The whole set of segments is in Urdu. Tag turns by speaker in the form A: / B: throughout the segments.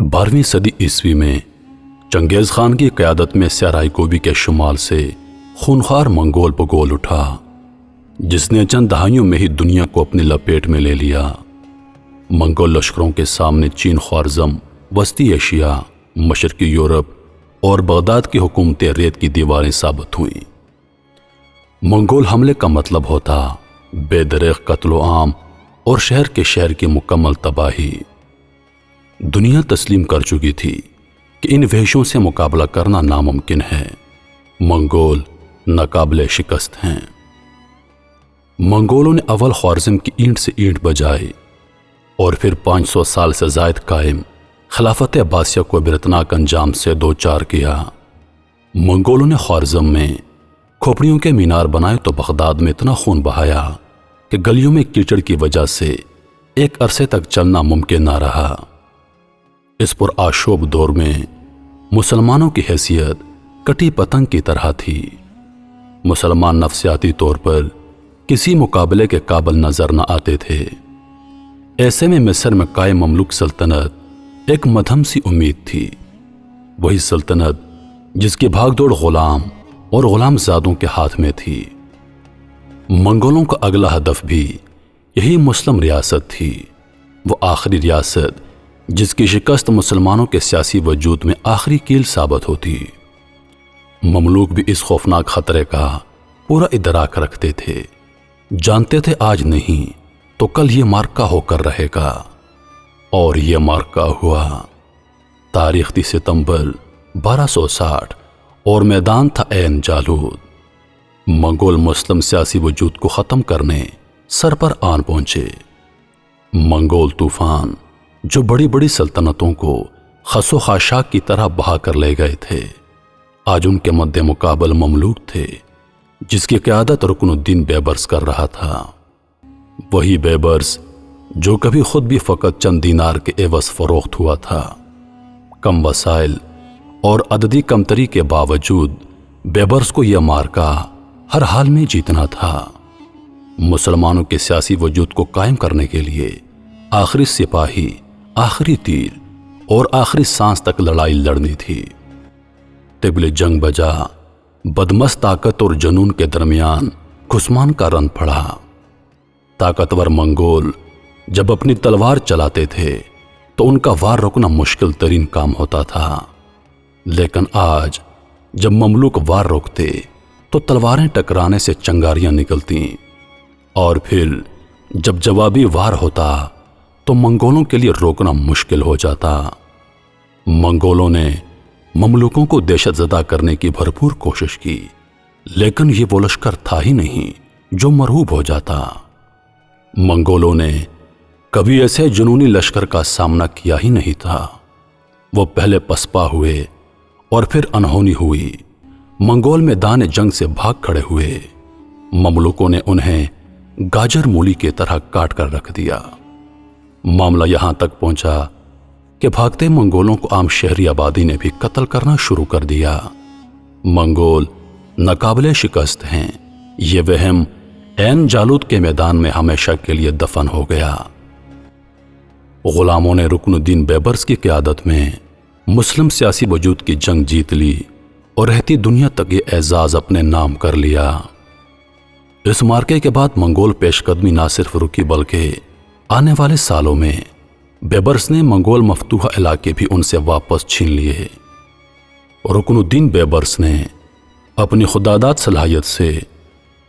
A: 12ویں صدی عیسوی میں چنگیز خان کی قیادت میں سیرائی کوبی کے شمال سے خونخوار منگول بگول اٹھا، جس نے چند دہائیوں میں ہی دنیا کو اپنی لپیٹ میں لے لیا۔ منگول لشکروں کے سامنے چین، خوارزم، وسطی ایشیا، مشرقی یورپ اور بغداد کی حکومتیں ریت کی دیواریں ثابت ہوئیں۔ منگول حملے کا مطلب ہوتا بے دریغ قتل و عام اور شہر کی مکمل تباہی۔ دنیا تسلیم کر چکی تھی کہ ان وحشوں سے مقابلہ کرنا ناممکن ہے۔ منگول ناقابل شکست ہیں۔ منگولوں نے اول خوارزم کی اینٹ سے اینٹ بجائی اور پھر 500 سال سے زائد قائم خلافت عباسیہ کو عبرتناک انجام سے دوچار کیا۔ منگولوں نے خوارزم میں کھوپڑیوں کے مینار بنائے تو بغداد میں اتنا خون بہایا کہ گلیوں میں کیچڑ کی وجہ سے ایک عرصے تک چلنا ممکن نہ رہا۔ اس پر آشوب دور میں مسلمانوں کی حیثیت کٹی پتنگ کی طرح تھی۔ مسلمان نفسیاتی طور پر کسی مقابلے کے قابل نظر نہ آتے تھے۔ ایسے میں مصر میں قائم مملوک سلطنت ایک مدھم سی امید تھی، وہی سلطنت جس کی بھاگ دوڑ غلام اور غلام زادوں کے ہاتھ میں تھی۔ منگولوں کا اگلا ہدف بھی یہی مسلم ریاست تھی، وہ آخری ریاست جس کی شکست مسلمانوں کے سیاسی وجود میں آخری کیل ثابت ہوتی۔ مملوک بھی اس خوفناک خطرے کا پورا ادراک رکھتے تھے، جانتے تھے آج نہیں تو کل یہ مارکا ہو کر رہے گا، اور یہ مارکا ہوا۔ تاریخ 30 ستمبر 1260 اور میدان تھا عین جالود۔ منگول مسلم سیاسی وجود کو ختم کرنے سر پر آن پہنچے۔ منگول طوفان جو بڑی بڑی سلطنتوں کو خس و خاشاک کی طرح بہا کر لے گئے تھے، آج ان کے مد مقابل مملوک تھے جس کی قیادت رکن الدین بیبرس کر رہا تھا۔ وہی بیبرس جو کبھی خود بھی فقط چند دینار کے عوض فروخت ہوا تھا۔ کم وسائل اور عددی کمتری کے باوجود بیبرس کو یہ مارکا ہر حال میں جیتنا تھا۔ مسلمانوں کے سیاسی وجود کو قائم کرنے کے لیے آخری سپاہی، آخری تیر اور آخری سانس تک لڑائی لڑنی تھی۔ طبل جنگ بجا، بدمست طاقت اور جنون کے درمیان کھسمان کا رن پڑا۔ طاقتور منگول جب اپنی تلوار چلاتے تھے تو ان کا وار روکنا مشکل ترین کام ہوتا تھا، لیکن آج جب مملوک وار روکتے تو تلواریں ٹکرانے سے چنگاریاں نکلتیں، اور پھر جب جوابی وار ہوتا تو منگولوں کے لیے روکنا مشکل ہو جاتا۔ منگولوں نے مملوکوں کو دہشت زدہ کرنے کی بھرپور کوشش کی، لیکن یہ وہ لشکر تھا ہی نہیں جو مرعوب ہو جاتا۔ منگولوں نے کبھی ایسے جنونی لشکر کا سامنا کیا ہی نہیں تھا۔ وہ پہلے پسپا ہوئے اور پھر انہونی ہوئی۔ منگول میدان جنگ سے بھاگ کھڑے ہوئے۔ مملوکوں نے انہیں گاجر مولی کی طرح کاٹ کر رکھ دیا۔ معاملہ یہاں تک پہنچا کہ بھاگتے منگولوں کو عام شہری آبادی نے بھی قتل کرنا شروع کر دیا۔ منگول ناقابل شکست ہیں، یہ وہم عین جالود کے میدان میں ہمیشہ کے لیے دفن ہو گیا۔ غلاموں نے رکن الدین بیبرس کی قیادت میں مسلم سیاسی وجود کی جنگ جیت لی اور رہتی دنیا تک یہ اعزاز اپنے نام کر لیا۔ اس مارکے کے بعد منگول پیش قدمی نہ صرف رکی بلکہ آنے والے سالوں میں بیبرس نے منگول مفتوحہ علاقے بھی ان سے واپس چھین لیے۔ رکن الدین بیبرس نے اپنی خودداد صلاحیت سے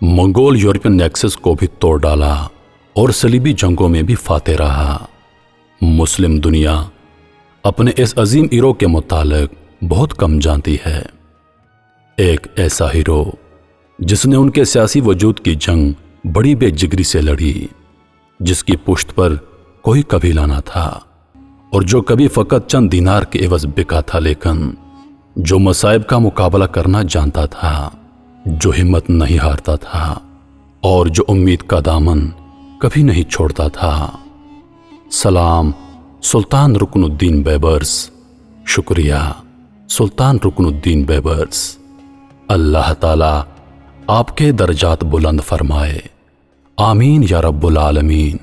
A: منگول یورپین نیکسس کو بھی توڑ ڈالا اور صلیبی جنگوں میں بھی فاتح رہا۔ مسلم دنیا اپنے اس عظیم ہیرو کے متعلق بہت کم جانتی ہے۔ ایک ایسا ہیرو جس نے ان کے سیاسی وجود کی جنگ بڑی بے جگری سے لڑی، جس کی پشت پر کوئی قبیلہ نہ تھا اور جو کبھی فقط چند دینار کے عوض بکا تھا، لیکن جو مصائب کا مقابلہ کرنا جانتا تھا، جو ہمت نہیں ہارتا تھا اور جو امید کا دامن کبھی نہیں چھوڑتا تھا۔ سلام سلطان رکن الدین بیبرس۔ شکریہ سلطان رکن الدین بیبرس۔ اللہ تعالی آپ کے درجات بلند فرمائے، آمین یا رب العالمین۔